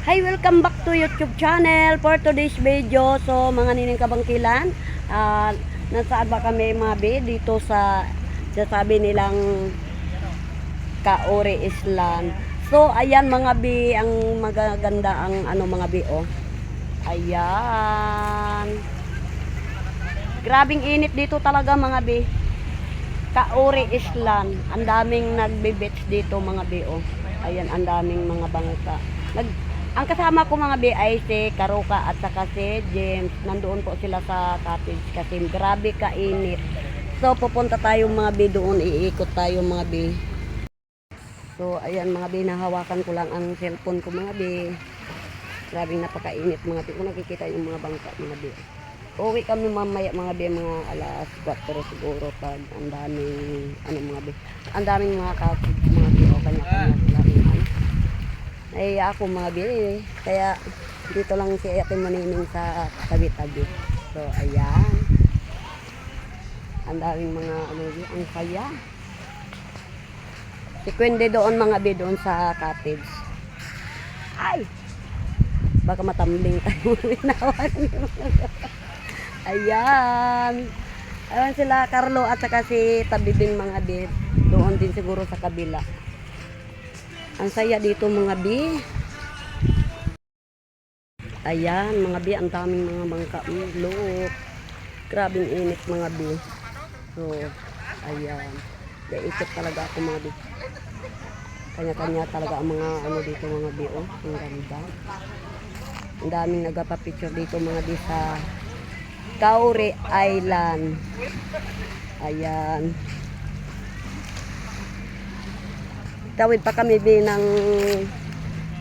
Hi, welcome back to YouTube channel for today's video. So, mga nining kabangkilan, nasaan ba kami mga be? Dito sa sabi nilang Kauri Island. So, ayan mga be, ang magaganda ang mga be, oh. Ayan. Grabing init dito talaga mga be. Kauri Island. Ang daming nagbe-beach dito mga be, oh. Ayan, ang daming mga bangka. Ang kasama ko mga be ay si Karuka at saka si James. Nandoon po sila sa cottage kasi grabe kainit. So pupunta tayo mga be doon, iikot tayo mga be. So ayan mga be, nahawakan ko lang ang cellphone ko mga be. Grabe napakainit mga be. Kung nakikita yung mga bangka mga be. Uwi kami mamaya mga be, mga alas 4 siguro pag ang daming mga be. Ang daming mga cottage mga be, o kanya-kanya sila. Ay ako mga be, kaya dito lang si Ate Manining sa tabi-tabi. So ayan, ang daming mga ang kaya. Si Quende doon mga be, doon sa cottage. Ay, baka matambling tayo. Ayan, ayan sila Carlo at saka si Tabi din mga be, doon din siguro sa kabila. Ang saya dito mga bi. Ayan mga bi, ang daming mga bangka. Look, grabing init mga bi. So ayan, ikot talaga ako mga bi. Kanya-kanya talaga ang mga dito mga bi, oh. Ang ganda. Ang daming nagpa-picture dito mga bi sa Kauri Island. Ayan, tawid pa kami din ng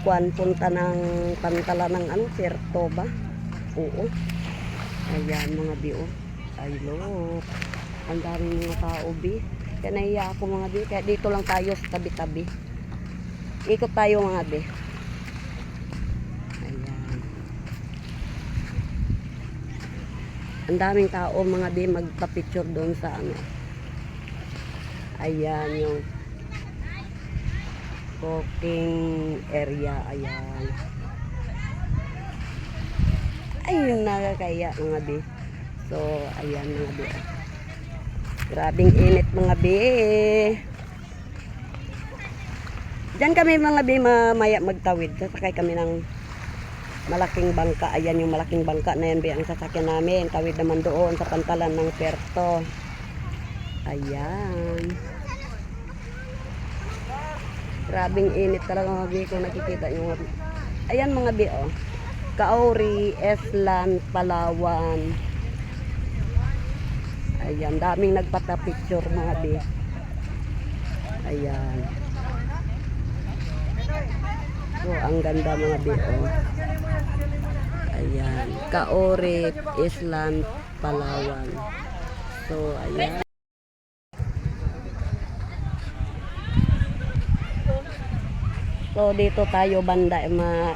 punta ng pantala ng Sierto ba? Oo. Ayan mga bi, oh. Ay look, ang daming mga tao bi. Kaya nahiya ako mga bi, kaya dito lang tayo sa tabi-tabi. Ikot tayo mga bi. Ayan, ang daming tao mga bi, magpa-picture doon sa ayan yung cooking area. Ayan, ayun, nakakaya mga be. So ayan mga be, grabing init mga be. Diyan kami mga be mamaya magtawid, sasakay kami ng malaking bangka. Ayan yung malaking bangka na yan be, ang sasakyan namin. Tawid naman doon sa pantalan ng Puerto. Ayan, grabing init talaga mga bi, kung nakikita nyo. Ayan mga bi, oh. Kauri Island, Palawan. Ayan, daming nagpata-picture mga bi. Ayan. So, ang ganda mga bi, oh. Ayan, Kauri Island, Palawan. So, ayan. So dito tayo banda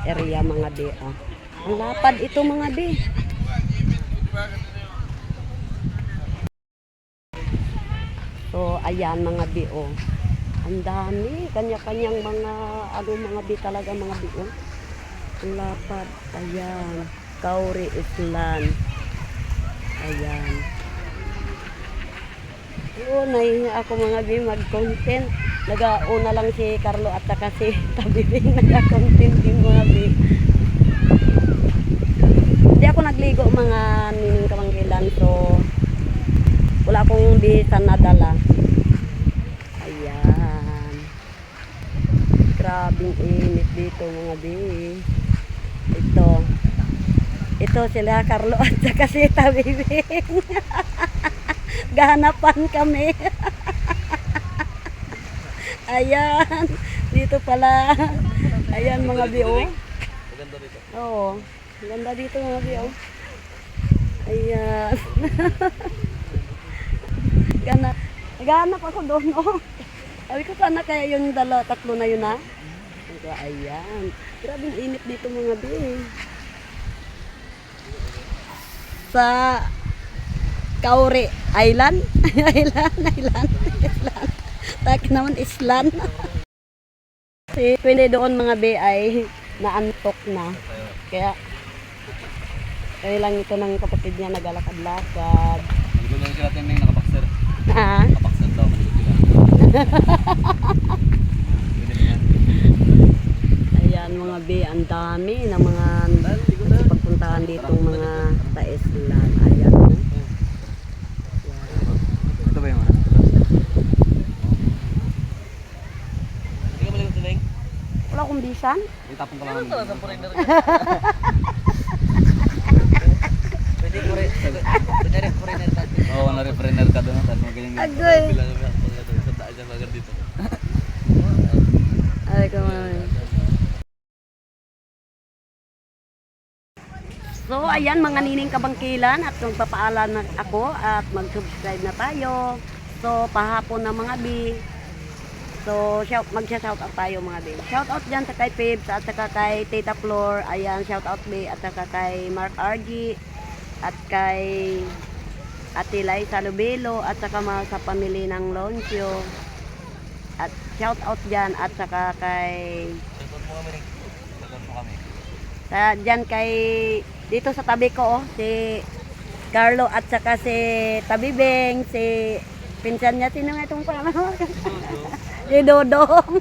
area mga be, oh. Ang lapad ito mga be. So ayan mga be, oh. Ang dami, kanya-kanyang mga mga be talaga mga be, oh. Ang lapad. Ayan, Kauri Island. Ayan. Oo, nahihiya ako mga be mag-content. Nagauna lang si Carlo at saka si Tabibing nagka-content din mga be. Hindi ako nagligo mga nining kamanggilan, so wala akong bihisan na dala. Ayan, grabing init dito mga be. Ito sila Carlo at saka si Tabibing. Gahanapan kami. Ayan, dito pala. Ayan mga bi, oh. Maganda dito. Oo, maganda dito mga bi, oh. Ayan. Naghahanap ako doon, oh. Sabi ko sana kaya yung tatlo na yun, ha. Ayan, grabing init dito mga bi. Sa Kauri Island. Island. Tak naman Island. Si pwede doon mga be ay naantok na. Kaya lang ito ng kapatid niya naglalakad-lakad. Maligod na sila tending nakapakser. Ah, Nakapakser daw, maligod sila. Pwede na yan. ayan mga B, ang dami ng mga pagpuntahan ditong mga taislan. Ayan. Ito ba yung ano? Hindi ka maligod sila yung? Wala akong bisan. Itapon ka lang. Ano to? Sa foreigner ka? Pwede foreigner ka. Oo, na-refrenner ka doon. Tapos magaling Agoy. Bilang kami ako pag sa daan dyan bagar dito. Ay, kumamay. So, ayan mga nining kabangkilan at magpapaalam na ako at mag-subscribe na tayo. So, pahapon na mga B. So, mag-shout out tayo mga B. Shout out dyan sa kay Pibs at saka kay Tita Flor. Ayan, shout out B at saka kay Mark RG at kay Ate Liza Lubelo at saka mga sa pamilya ng Loncio. At shout out dyan at saka kay Shoutout mo kami rin. Shoutout mo kami. dyan kay dito sa tabi ko si Carlo at saka si Tabibeng, si pinsan niya, sino nga itong pangalan? Si Dodong.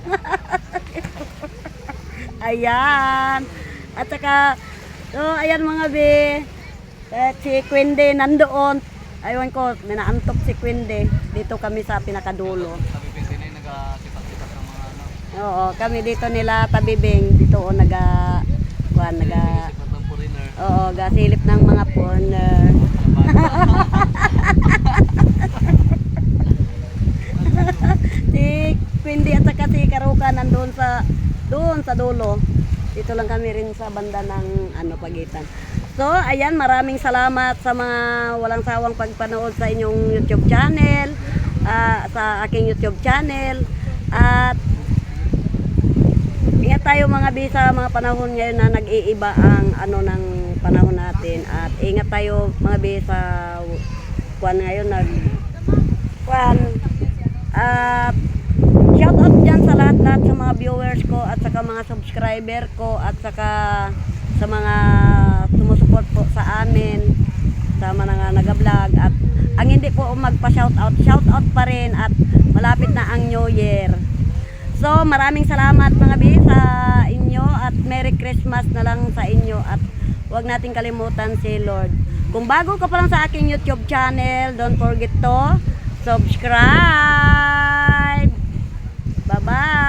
Ayan. At saka so ayan mga be. At si Quinde nandoon. Aywan ko, minaantok si Quinde. Dito kami sa pinakadulo. Sabi pinsin na yung nagkasipat-sipat ng mga ano. Oo, kami dito nila Tabibeng dito naga Sipat ng foreigner. oo, gasilip ng mga foreigner. Si Quindi at saka si Karuka nandoon doon sa dulo. Dito lang kami rin sa banda ng ano pagitan. So, ayan, maraming salamat sa mga walang sawang pagpanood sa inyong YouTube channel, sa aking YouTube channel. At ingat tayo mga bisa mga panahon ngayon na nag-iiba ang ano ng panahon natin. At ingat tayo mga bisa kuan ngayon at shout out dyan sa lahat-lahat sa mga viewers ko at saka mga subscriber ko at saka sa mga sumusuport po sa amin sa mga nag-vlog. At ang hindi po magpa-shoutout, shoutout pa rin at malapit na ang New Year. So maraming salamat mga bi sa inyo at Merry Christmas na lang sa inyo at huwag nating kalimutan si Lord. Kung bago ka pa lang sa aking YouTube channel, don't forget to subscribe. Bye-bye.